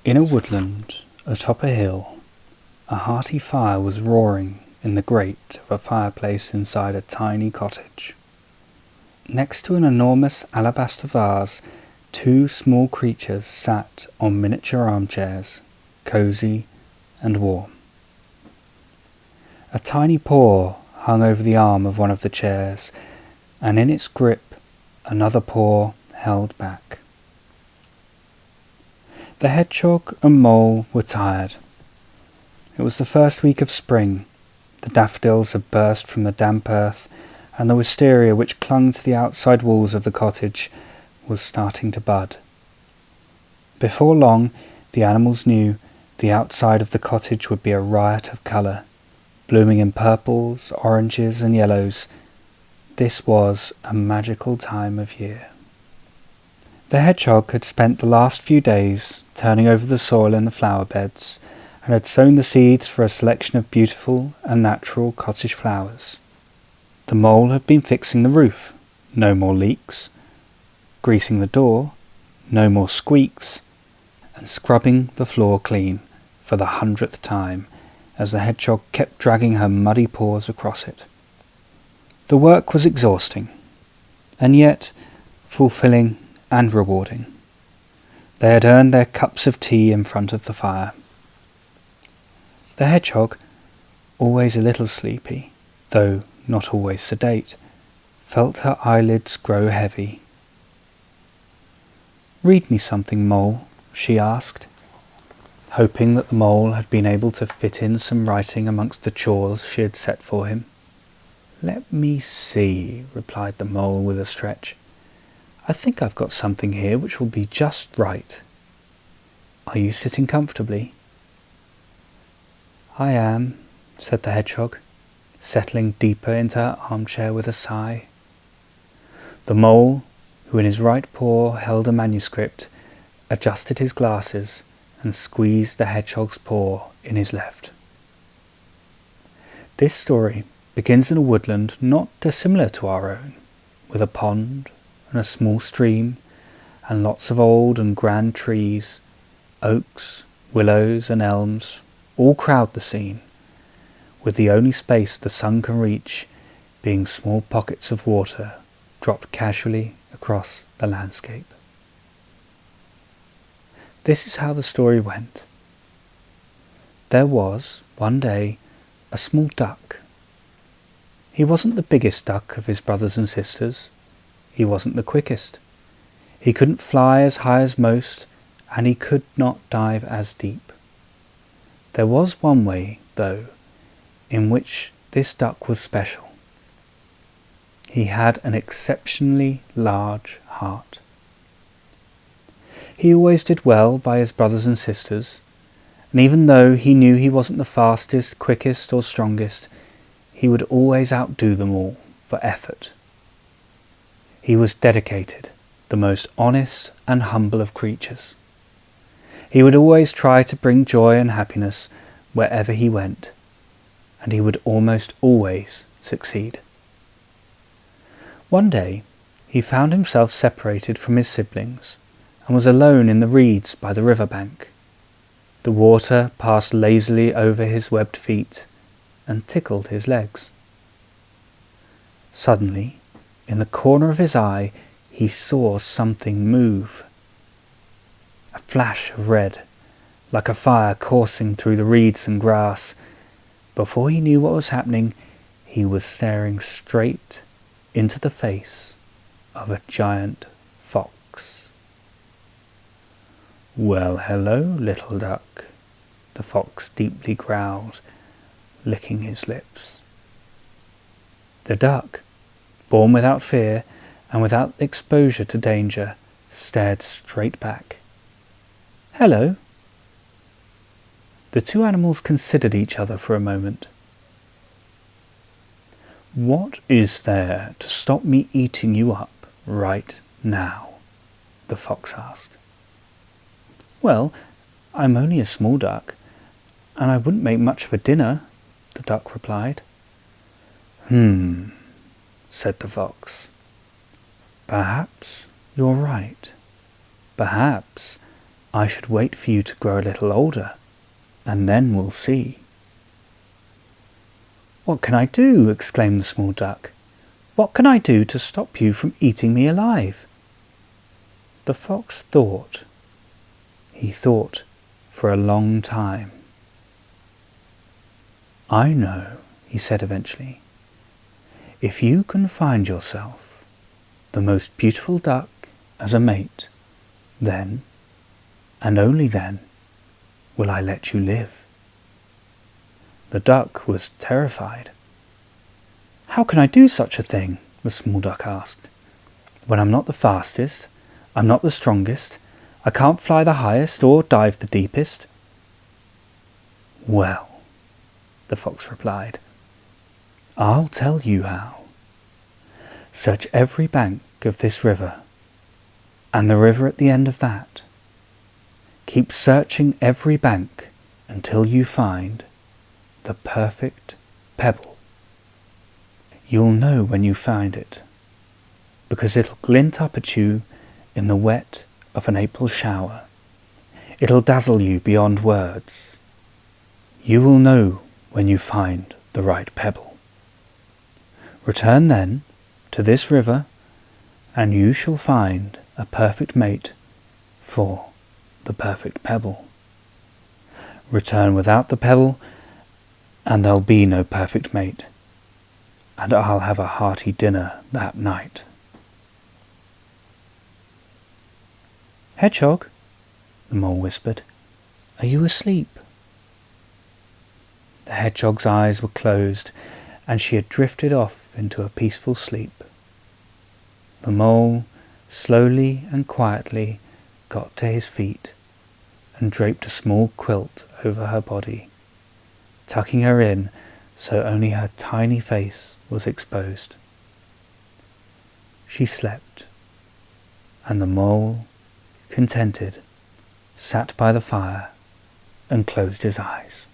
In a woodland atop a hill, a hearty fire was roaring in the grate of a fireplace inside a tiny cottage. Next to an enormous alabaster vase, two small creatures sat on miniature armchairs, cosy and warm. A tiny paw hung over the arm of one of the chairs, and in its grip another paw held back. The hedgehog and mole were tired. It was the first week of spring. The daffodils had burst from the damp earth, and the wisteria which clung to the outside walls of the cottage was starting to bud. Before long, the animals knew the outside of the cottage would be a riot of colour, blooming in purples, oranges and yellows. This was a magical time of year. The hedgehog had spent the last few days turning over the soil in the flower beds, and had sown the seeds for a selection of beautiful and natural cottage flowers. The mole had been fixing the roof, no more leaks, greasing the door, no more squeaks, and scrubbing the floor clean for the 100th time as the hedgehog kept dragging her muddy paws across it. The work was exhausting, and yet fulfilling and rewarding. They had earned their cups of tea in front of the fire. The hedgehog, always a little sleepy, though not always sedate, felt her eyelids grow heavy. "Read me something, Mole," she asked, hoping that the mole had been able to fit in some writing amongst the chores she had set for him. "Let me see," replied the mole with a stretch. "I think I've got something here which will be just right. Are you sitting comfortably?" "I am," said the hedgehog, settling deeper into her armchair with a sigh. The mole, who in his right paw held a manuscript, adjusted his glasses and squeezed the hedgehog's paw in his left. This story begins in a woodland not dissimilar to our own, with a pond and a small stream, and lots of old and grand trees, oaks, willows and elms, all crowd the scene, with the only space the sun can reach being small pockets of water dropped casually across the landscape. This is how the story went. There was, one day, a small duck. He wasn't the biggest duck of his brothers and sisters. He wasn't the quickest. He couldn't fly as high as most, and he could not dive as deep. There was one way, though, in which this duck was special. He had an exceptionally large heart. He always did well by his brothers and sisters, and even though he knew he wasn't the fastest, quickest or strongest, he would always outdo them all for effort. He was dedicated, the most honest and humble of creatures. He would always try to bring joy and happiness wherever he went, and he would almost always succeed. One day, he found himself separated from his siblings and was alone in the reeds by the riverbank. The water passed lazily over his webbed feet and tickled his legs. Suddenly, in the corner of his eye, he saw something move. A flash of red, like a fire coursing through the reeds and grass. Before he knew what was happening, he was staring straight into the face of a giant fox. "Well, hello, little duck," the fox deeply growled, licking his lips. The duck, born without fear and without exposure to danger, stared straight back. "Hello." The two animals considered each other for a moment. "What is there to stop me eating you up right now?" the fox asked. "Well, I'm only a small duck, and I wouldn't make much of a dinner," the duck replied. Said the fox. "Perhaps you're right. Perhaps I should wait for you to grow a little older, and then we'll see." "What can I do?" exclaimed the small duck. "What can I do to stop you from eating me alive?" The fox thought. He thought for a long time. "I know," he said eventually. "If you can find yourself the most beautiful duck as a mate, then, and only then, will I let you live." The duck was terrified. "How can I do such a thing?" the small duck asked. "When I'm not the fastest, I'm not the strongest, I can't fly the highest or dive the deepest." "Well," the fox replied, "I'll tell you how. Search every bank of this river, and the river at the end of that. Keep searching every bank until you find the perfect pebble. You'll know when you find it, because it'll glint up at you in the wet of an April shower. It'll dazzle you beyond words. You will know when you find the right pebble. Return then to this river, and you shall find a perfect mate for the perfect pebble. Return without the pebble, and there'll be no perfect mate, and I'll have a hearty dinner that night." "Hedgehog," the mole whispered, "are you asleep?" The hedgehog's eyes were closed, and she had drifted off into a peaceful sleep. The mole slowly and quietly got to his feet and draped a small quilt over her body, tucking her in so only her tiny face was exposed. She slept, and the mole, contented, sat by the fire and closed his eyes.